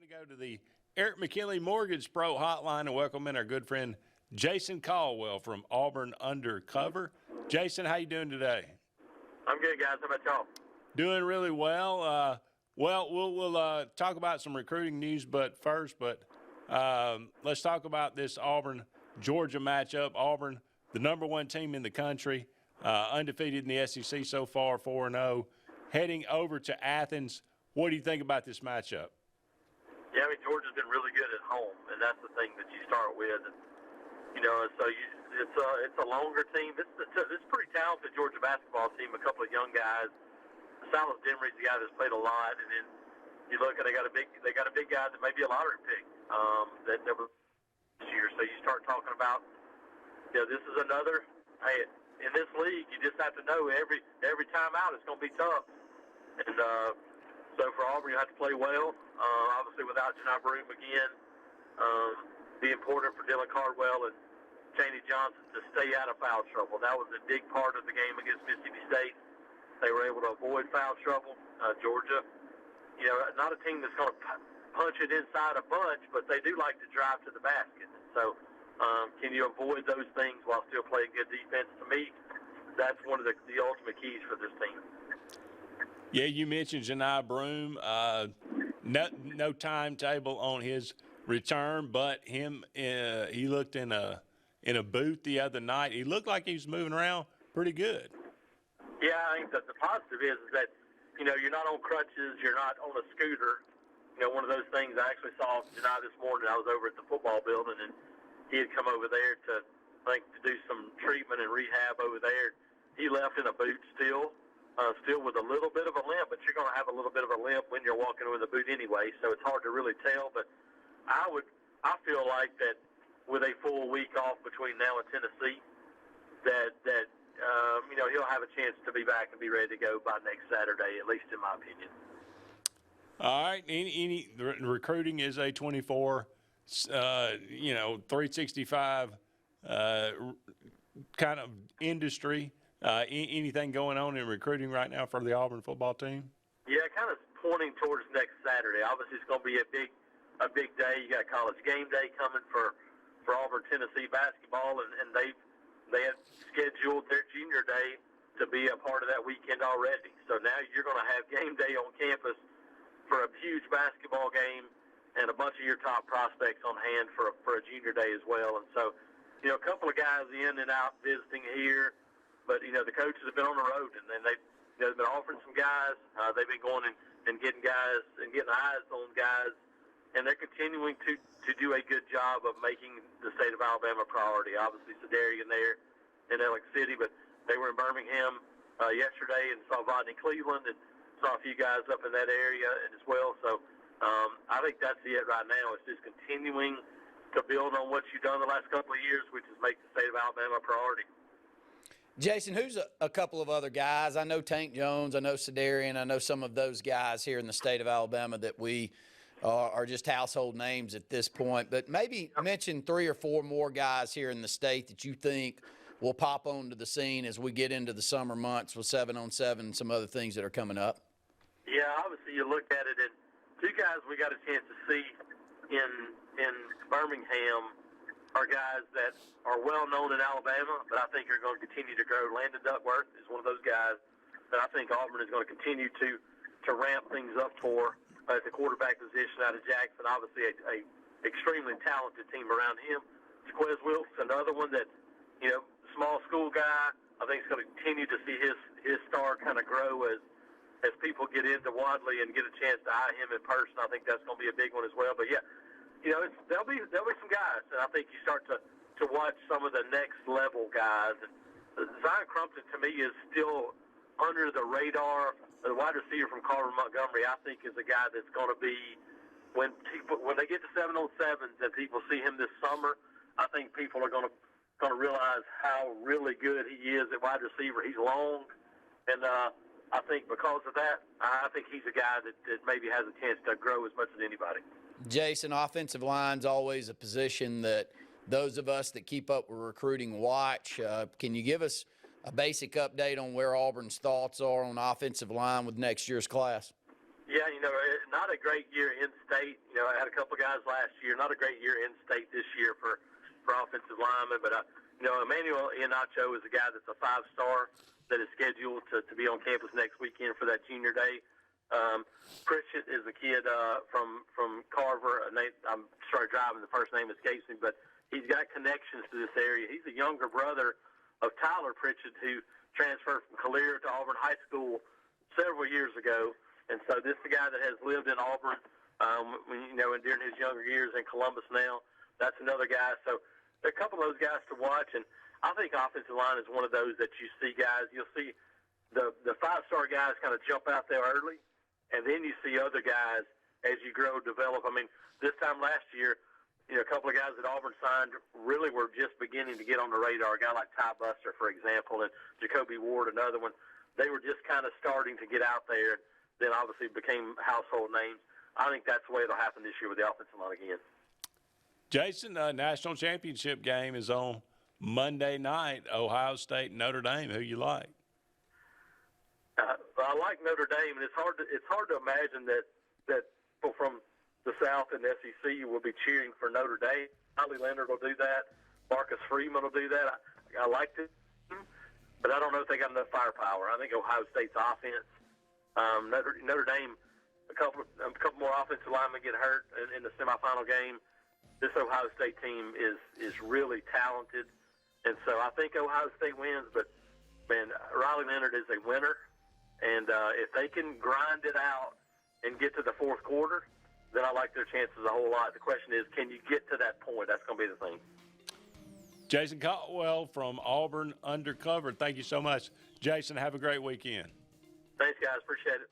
to go to the Eric McKinley Mortgage Pro Hotline and welcome in our good friend Jason Caldwell from Auburn Undercover. Jason, how you doing today? I'm good, guys. How about y'all? Doing really well. We'll talk about some recruiting news, but let's talk about this Auburn-Georgia matchup. Auburn, the #1 team in the country, undefeated in the SEC so far, 4-0, heading over to Athens. What do you think about this matchup? Yeah, I mean, Georgia's been really good at home, and that's the thing that you start with. And, it's a longer team. It's a pretty talented Georgia basketball team, a couple of young guys. Silas Demery's the guy that's played a lot, and then you look at they got a big guy that may be a lottery pick that was this year. So you start talking about, this is another. Hey, in this league, you just have to know every time out it's going to be tough. And so for Auburn, you have to play well. Obviously, without Janai Broome again, be important for Dylan Caldwell and Chaney Johnson to stay out of foul trouble. That was a big part of the game against Mississippi State. They were able to avoid foul trouble. Georgia, not a team that's going to punch it inside a bunch, but they do like to drive to the basket. So can you avoid those things while still playing good defense? To me, that's one of the ultimate keys for this team. Yeah, you mentioned Janai Broome. No timetable on his return, but he looked in a booth the other night. He looked like he was moving around pretty good. Yeah, I think that the positive is that, you're not on crutches, you're not on a scooter. One of those things I actually saw Janai this morning. I was over at the football building, and he had come over there to do some treatment and rehab over there. He left in a boot still with a little bit of a limp, but you're going to have a little bit of a limp when you're walking with a boot anyway, so it's hard to really tell. But I feel like that with a full week off between now and Tennessee, that he'll have a chance to be back and be ready to go by next Saturday, at least in my opinion. All right. The recruiting is a 24, 365 kind of industry. Anything going on in recruiting right now for the Auburn football team? Yeah, kind of pointing towards next Saturday. Obviously, it's going to be a big day. You got College Game Day coming for Auburn, Tennessee basketball, and they have scheduled their junior day to be a part of that weekend already. So now you're going to have game day on campus for a huge basketball game and a bunch of your top prospects on hand for a junior day as well. And so, a couple of guys in and out visiting here, but, the coaches have been on the road, and they've been offering some guys. They've been going and getting guys and getting eyes on guys, and they're continuing to do a good job of making the state of Alabama a priority. Obviously, Cedarian there in Alex City, but they were in Birmingham yesterday and saw Rodney Cleveland and saw a few guys up in that area as well. So I think that's it right now. It's just continuing to build on what you've done the last couple of years, which is make the state of Alabama a priority. Jason, who's a couple of other guys? I know Tank Jones, I know Cedarian, I know some of those guys here in the state of Alabama that we are just household names at this point. But maybe mention 3 or 4 more guys here in the state that you think will pop onto the scene as we get into the summer months with 7-on-7 and some other things that are coming up. Yeah, obviously you look at it, and 2 guys we got a chance to see in Birmingham are guys that are well known in Alabama, but I think are going to continue to grow. Landon Duckworth is one of those guys that I think Auburn is going to continue to ramp things up for at the quarterback position out of Jackson. Obviously, a extremely talented team around him. Jaquez Wilkes, another one that, small school guy. I think is going to continue to see his star kind of grow as people get into Wadley and get a chance to eye him in person. I think that's going to be a big one as well. But yeah, there'll be some guys, and I think you start to watch some of the next level guys. And Zion Crumpton to me is still under the radar. The wide receiver from Carver Montgomery, I think, is a guy that's going to be when they get to 7-on-7s and people see him this summer. I think people are going to realize how really good he is at wide receiver. He's long, and I think because of that, I think he's a guy that maybe has a chance to grow as much as anybody. Jason, offensive line's always a position that those of us that keep up with recruiting watch. Can you give us a basic update on where Auburn's thoughts are on offensive line with next year's class? Yeah, not a great year in state. I had of guys last year. Not a great year in state this year for offensive linemen, but Emmanuel Ianacho is a guy that's a 5-star that is scheduled to be on campus next weekend for that junior day. Pritchett is a kid from Carver. I'm sorry, driving. The first name escapes me, but he's got connections to this area. He's a younger brother of Tyler Pritchett, who transferred from Calera to Auburn High School several years ago. And so this is a guy that has lived in Auburn, and during his younger years in Columbus now. That's another guy. So there are a couple of those guys to watch. And I think offensive line is one of those that you see guys. You'll see the 5-star guys kind of jump out there early, and then you see other guys as you grow, develop. I mean, this time last year, a couple of guys that Auburn signed really were just beginning to get on the radar. A guy like Ty Buster, for example, and Jacoby Ward, another one. They were just kind of starting to get out there, then obviously became household names. I think that's the way it'll happen this year with the offensive line again. Jason, national championship game is on Monday night, Ohio State, Notre Dame. Who you like? I like Notre Dame, and it's hard to imagine that people from the South and the SEC will be cheering for Notre Dame. Riley Leonard will do that. Marcus Freeman will do that. I like it, but I don't know if they got enough firepower. I think Ohio State's offense. Notre Dame, a couple more offensive linemen get hurt in the semifinal game. This Ohio State team is really talented, and so I think Ohio State wins. But man, Riley Leonard is a winner, and if they can grind it out and get to the fourth quarter, then I like their chances a whole lot. The question is, can you get to that point? That's going to be the thing. Jason Caldwell from Auburn Undercover. Thank you so much. Jason, have a great weekend. Thanks, guys. Appreciate it.